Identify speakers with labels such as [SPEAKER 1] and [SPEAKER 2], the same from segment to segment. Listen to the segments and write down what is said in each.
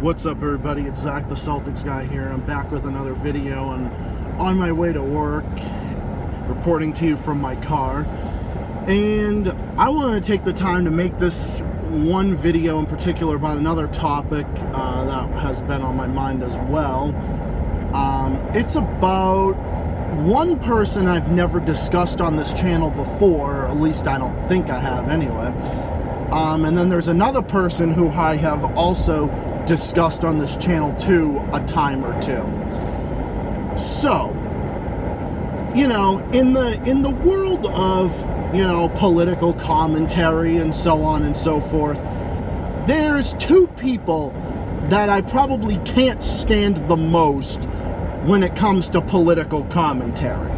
[SPEAKER 1] What's up, everybody? It's Zach, the Celtics guy here. I'm back with another video and on my way to work, reporting to you from my car. And I want to take the time to make this one video in particular about another topic that has been on my mind as well. It's about one person I've never discussed on this channel before, or at least I don't think I have anyway. And then there's another person who I have also discussed on this channel too a time or two. So, you know, in the world of, you know, political commentary and so on and so forth, there's two people that I probably can't stand the most when it comes to political commentary.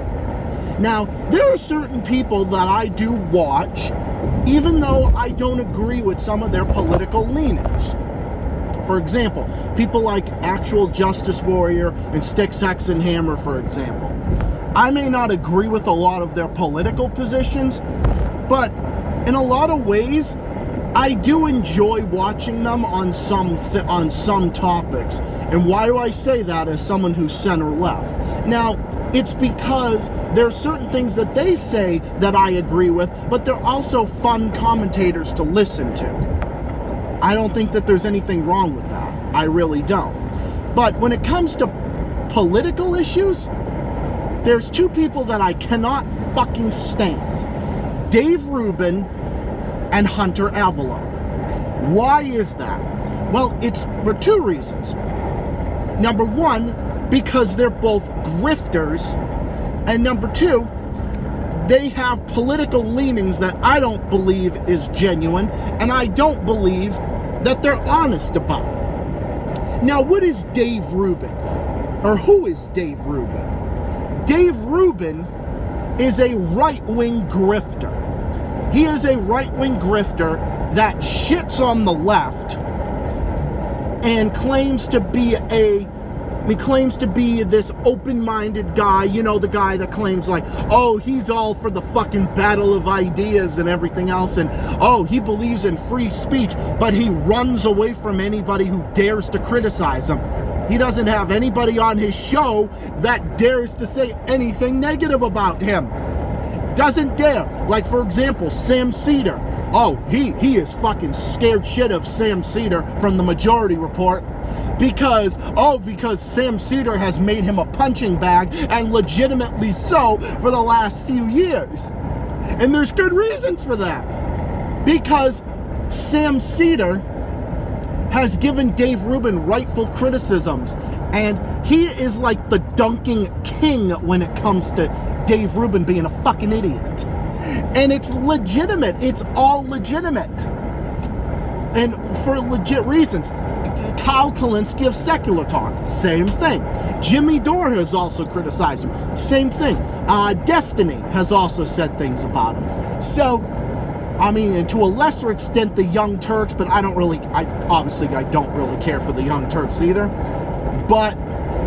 [SPEAKER 1] Now, there are certain people that I do watch, even though I don't agree with some of their political leanings. For example, people like Actual Justice Warrior and Stick, Sex, and Hammer, for example. I may not agree with a lot of their political positions, but in a lot of ways, I do enjoy watching them on some topics. And why do I say that as someone who's center-left? Now, it's because there are certain things that they say that I agree with, but they're also fun commentators to listen to. I don't think that there's anything wrong with that. I really don't. But when it comes to political issues, there's two people that I cannot fucking stand. Dave Rubin and Hunter Avallone. Why is that? Well, it's for two reasons. Number one, because they're both grifters. And number two, they have political leanings that I don't believe is genuine, and I don't believe that they're honest about. Now, what is Dave Rubin? Or who is Dave Rubin? Dave Rubin is a right-wing grifter. He is a right-wing grifter that shits on the left and claims to be this open-minded guy, you know, the guy that claims like, oh, he's all for the fucking battle of ideas and everything else, and oh, he believes in free speech, but he runs away from anybody who dares to criticize him. He doesn't have anybody on his show that dares to say anything negative about him. Doesn't dare. Like, for example, Sam Cedar. Oh, he is fucking scared shit of Sam Cedar from the Majority Report. Because Sam Cedar has made him a punching bag, and legitimately so, for the last few years. And there's good reasons for that. Because Sam Cedar has given Dave Rubin rightful criticisms, and he is like the dunking king when it comes to Dave Rubin being a fucking idiot. And it's legitimate. It's all legitimate. And for legit reasons. Kyle Kalinske of Secular Talk, same thing. Jimmy Dore has also criticized him, same thing. Destiny has also said things about him. So, I mean, and to a lesser extent, the Young Turks, but obviously I don't really care for the Young Turks either. But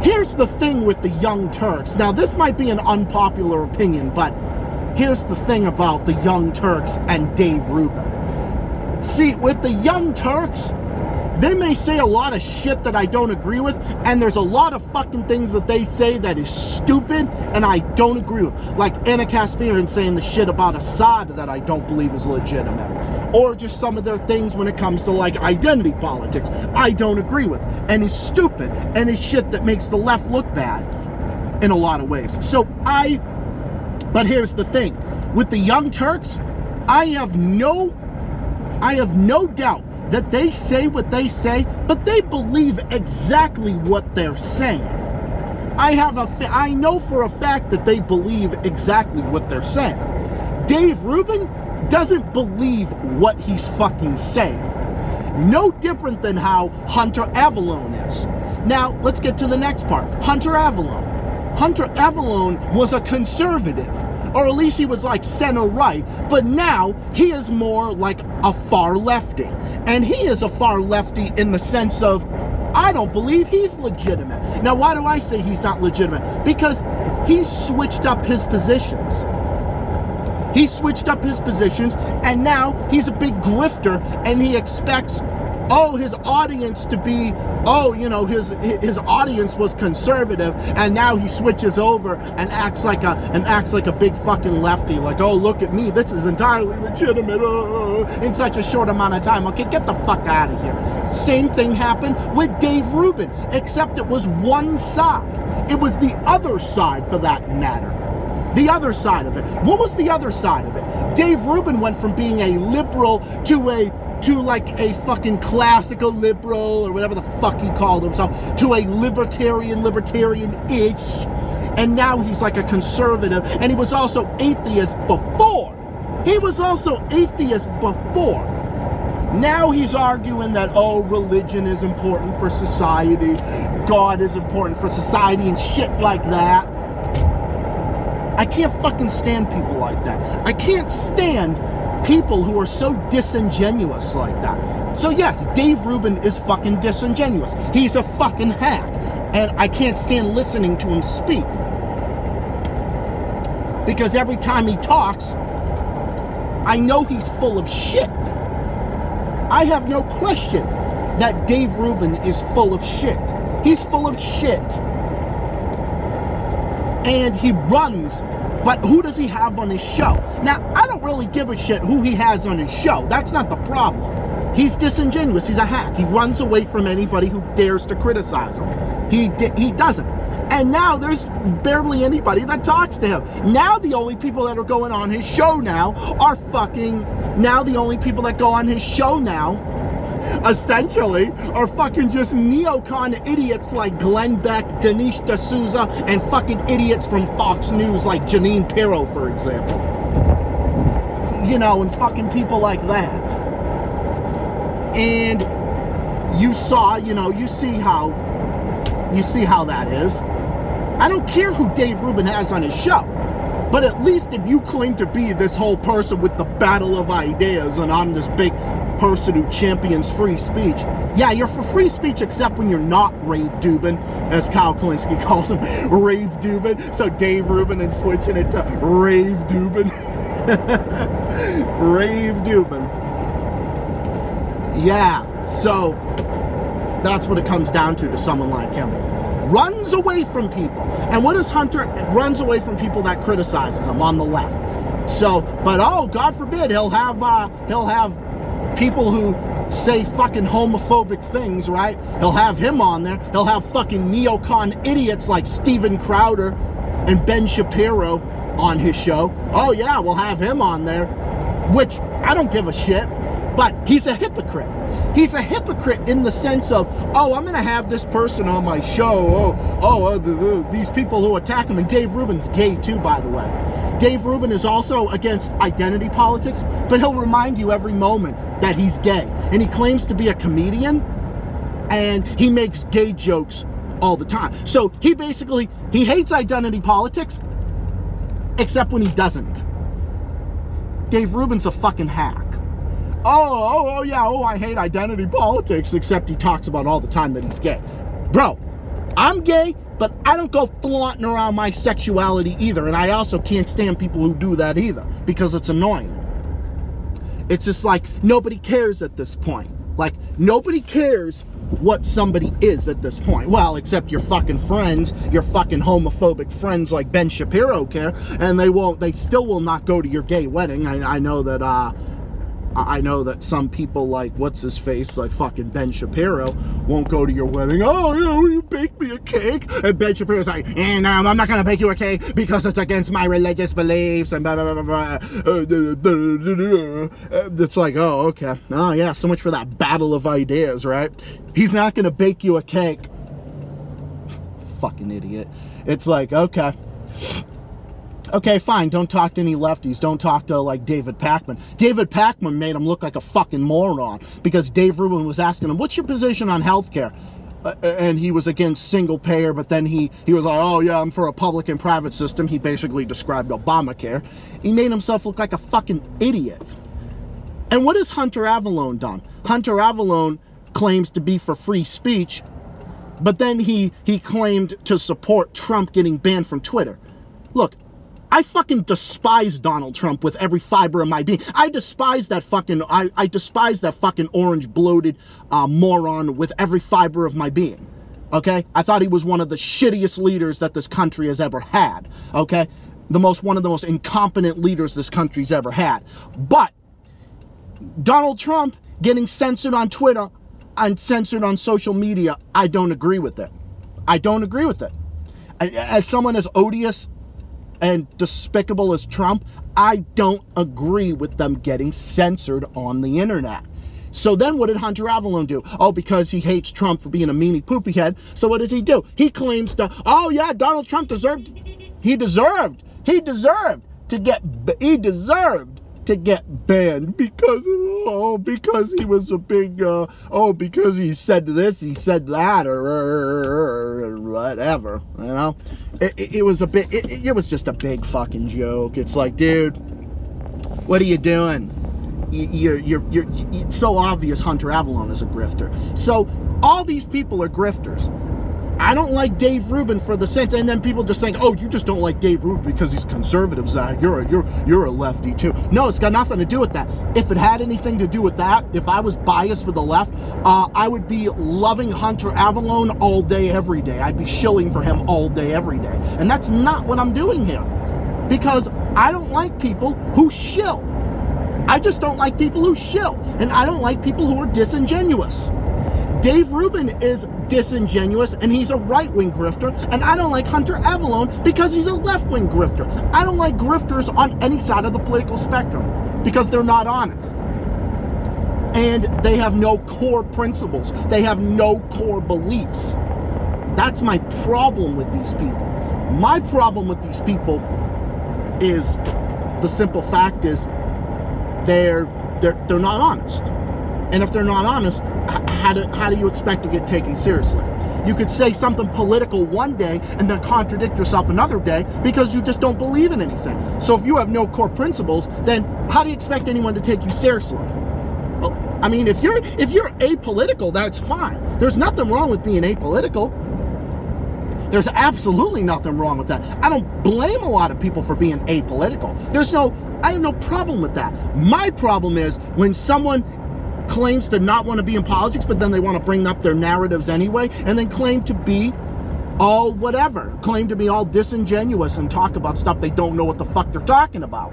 [SPEAKER 1] here's the thing with the Young Turks. Now, this might be an unpopular opinion, but here's the thing about the Young Turks and Dave Rubin. See, with the Young Turks, they may say a lot of shit that I don't agree with, and there's a lot of fucking things that they say that is stupid and I don't agree with. Like Anna Kasparian saying the shit about Assad that I don't believe is legitimate. Or just some of their things when it comes to like identity politics I don't agree with. And it's stupid and it's shit that makes the left look bad in a lot of ways. But here's the thing. With the Young Turks, I have no doubt that they say what they say, but they believe exactly what they're saying. I know for a fact that they believe exactly what they're saying. Dave Rubin doesn't believe what he's fucking saying. No different than how Hunter Avallone is. Now, let's get to the next part. Hunter Avallone. Hunter Avallone was a conservative, or at least he was like center-right, but now he is more like a far lefty. And he is a far lefty in the sense of, I don't believe he's legitimate. Now, why do I say he's not legitimate? Because he switched up his positions. He switched up his positions, and now he's a big grifter, and he expects oh, his audience to be, oh, you know, his audience was conservative, and now he switches over and acts like a big fucking lefty, like, oh, look at me, this is entirely legitimate in such a short amount of time. Okay, get the fuck out of here. Same thing happened with Dave Rubin, except it was one side. It was the other side, for that matter. The other side of it. What was the other side of it? Dave Rubin went from being a liberal to like a fucking classical liberal, or whatever the fuck he called himself, to a libertarian-ish, and now he's like a conservative, and he was also atheist before. Now he's arguing that, oh, religion is important for society, God is important for society, and shit like that. I can't fucking stand people like that. I can't stand people who are so disingenuous like that. So yes, Dave Rubin is fucking disingenuous. He's a fucking hack. And I can't stand listening to him speak. Because every time he talks, I know he's full of shit. I have no question that Dave Rubin is full of shit. He's full of shit. And he runs, but who does he have on his show? Now, I don't really give a shit who he has on his show. That's not the problem. He's disingenuous. He's a hack. He runs away from anybody who dares to criticize him. He doesn't. And now there's barely anybody that talks to him. Now the only people that are going on his show now are the only people that go on his show now, essentially, are fucking just neocon idiots like Glenn Beck, Dinesh D'Souza, and fucking idiots from Fox News like Janine Pirro, for example. You know, and fucking people like that. And you saw, you know, you see how that is. I don't care who Dave Rubin has on his show, but at least if you claim to be this whole person with the battle of ideas, and I'm this big person who champions free speech. Yeah, you're for free speech, except when you're not Rave Dubin, as Kyle Kalinske calls him, Rave Dubin. So Dave Rubin is switching it to Rave Dubin. Rave Dubin. Yeah, so that's what it comes down to someone like him. Runs away from people. And what does Hunter? Runs away from people that criticizes him on the left. So, but oh, God forbid, he'll have people who say fucking homophobic things, right? He'll have him on there. He'll have fucking neocon idiots like Steven Crowder and Ben Shapiro on his show. Oh yeah, we'll have him on there, which I don't give a shit, but he's a hypocrite. He's a hypocrite in the sense of, oh, I'm going to have this person on my show. These people who attack him. And Dave Rubin's gay too, by the way. Dave Rubin is also against identity politics, but he'll remind you every moment that he's gay. And he claims to be a comedian, and he makes gay jokes all the time. So he hates identity politics, except when he doesn't. Dave Rubin's a fucking hack. I hate identity politics, except he talks about all the time that he's gay. Bro, I'm gay, but I don't go flaunting around my sexuality either, and I also can't stand people who do that either, because it's annoying. It's just like, nobody cares at this point. Like, nobody cares what somebody is at this point. Well, except your fucking friends, your fucking homophobic friends like Ben Shapiro care, and they still will not go to your gay wedding. I know that some people like, what's his face, like fucking Ben Shapiro, won't go to your wedding. Oh, you bake me a cake. And Ben Shapiro's like, no, I'm not going to bake you a cake because it's against my religious beliefs and blah, blah, blah, blah. It's like, oh, okay. Oh, yeah, so much for that battle of ideas, right? He's not going to bake you a cake. Fucking idiot. It's like, okay. Okay, fine, don't talk to any lefties. Don't talk to, like, David Pakman. David Pakman made him look like a fucking moron because Dave Rubin was asking him, what's your position on healthcare? And he was against single payer, but then he was like, oh, yeah, I'm for a public and private system. He basically described Obamacare. He made himself look like a fucking idiot. And what has Hunter Avallone done? Hunter Avallone claims to be for free speech, but then he claimed to support Trump getting banned from Twitter. Look, I fucking despise Donald Trump with every fiber of my being. I despise that fucking, I despise that fucking orange bloated moron with every fiber of my being. Okay? I thought he was one of the shittiest leaders that this country has ever had. Okay? One of the most incompetent leaders this country's ever had. But Donald Trump getting censored on Twitter and censored on social media, I don't agree with it. I don't agree with it. As someone as odious and despicable as Trump, I don't agree with them getting censored on the internet. So then what did Hunter Avallone do? Oh, because he hates Trump for being a meanie poopy head. So what does he do? He claims to, oh yeah, Donald Trump deserved to get banned because he was a big, because he said this, he said that, or whatever, you know? It was just a big fucking joke. It's like, dude, what are you doing? It's so obvious Hunter Avallone is a grifter. So all these people are grifters. I don't like Dave Rubin for the sense, and then people just think, oh, you just don't like Dave Rubin because he's conservative, Zach. You're a lefty too. No, it's got nothing to do with that. If it had anything to do with that, if I was biased with the left, I would be loving Hunter Avallone all day, every day. I'd be shilling for him all day, every day. And that's not what I'm doing here. Because I don't like people who shill. I just don't like people who shill. And I don't like people who are disingenuous. Dave Rubin is disingenuous, and he's a right-wing grifter, and I don't like Hunter Avallone because he's a left-wing grifter. I don't like grifters on any side of the political spectrum because they're not honest. And they have no core principles. They have no core beliefs. That's my problem with these people. My problem with these people is, the simple fact is, they're not honest. And if they're not honest, how do you expect to get taken seriously? You could say something political one day and then contradict yourself another day because you just don't believe in anything. So if you have no core principles, then how do you expect anyone to take you seriously? Well, I mean, if you're apolitical, that's fine. There's nothing wrong with being apolitical. There's absolutely nothing wrong with that. I don't blame a lot of people for being apolitical. I have no problem with that. My problem is when someone claims to not want to be in politics, but then they want to bring up their narratives anyway, and then claim to be all whatever, claim to be all disingenuous and talk about stuff they don't know what the fuck they're talking about.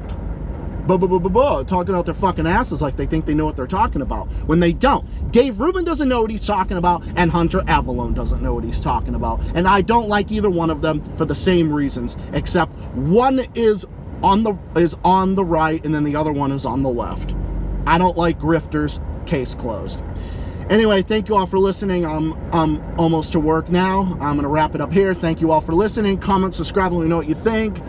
[SPEAKER 1] Talking out their fucking asses like they think they know what they're talking about, when they don't. Dave Rubin doesn't know what he's talking about, and Hunter Avallone doesn't know what he's talking about. And I don't like either one of them for the same reasons, except one is on the right, and then the other one is on the left. I don't like grifters. Case closed. Anyway, thank you all for listening. I'm almost to work now. I'm gonna wrap it up here. Thank you all for listening. Comment, subscribe, let me know what you think.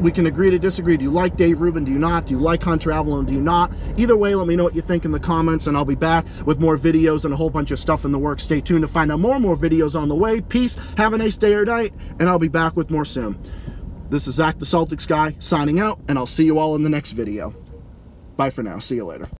[SPEAKER 1] We can agree to disagree. Do you like Dave Rubin? Do you not? Do you like Hunter Avallone? Do you not? Either way, let me know what you think in the comments, and I'll be back with more videos and a whole bunch of stuff in the works. Stay tuned to find out more videos on the way. Peace. Have a nice day or night, and I'll be back with more soon. This is Zach the Celtics guy signing out, and I'll see you all in the next video. Bye for now. See you later.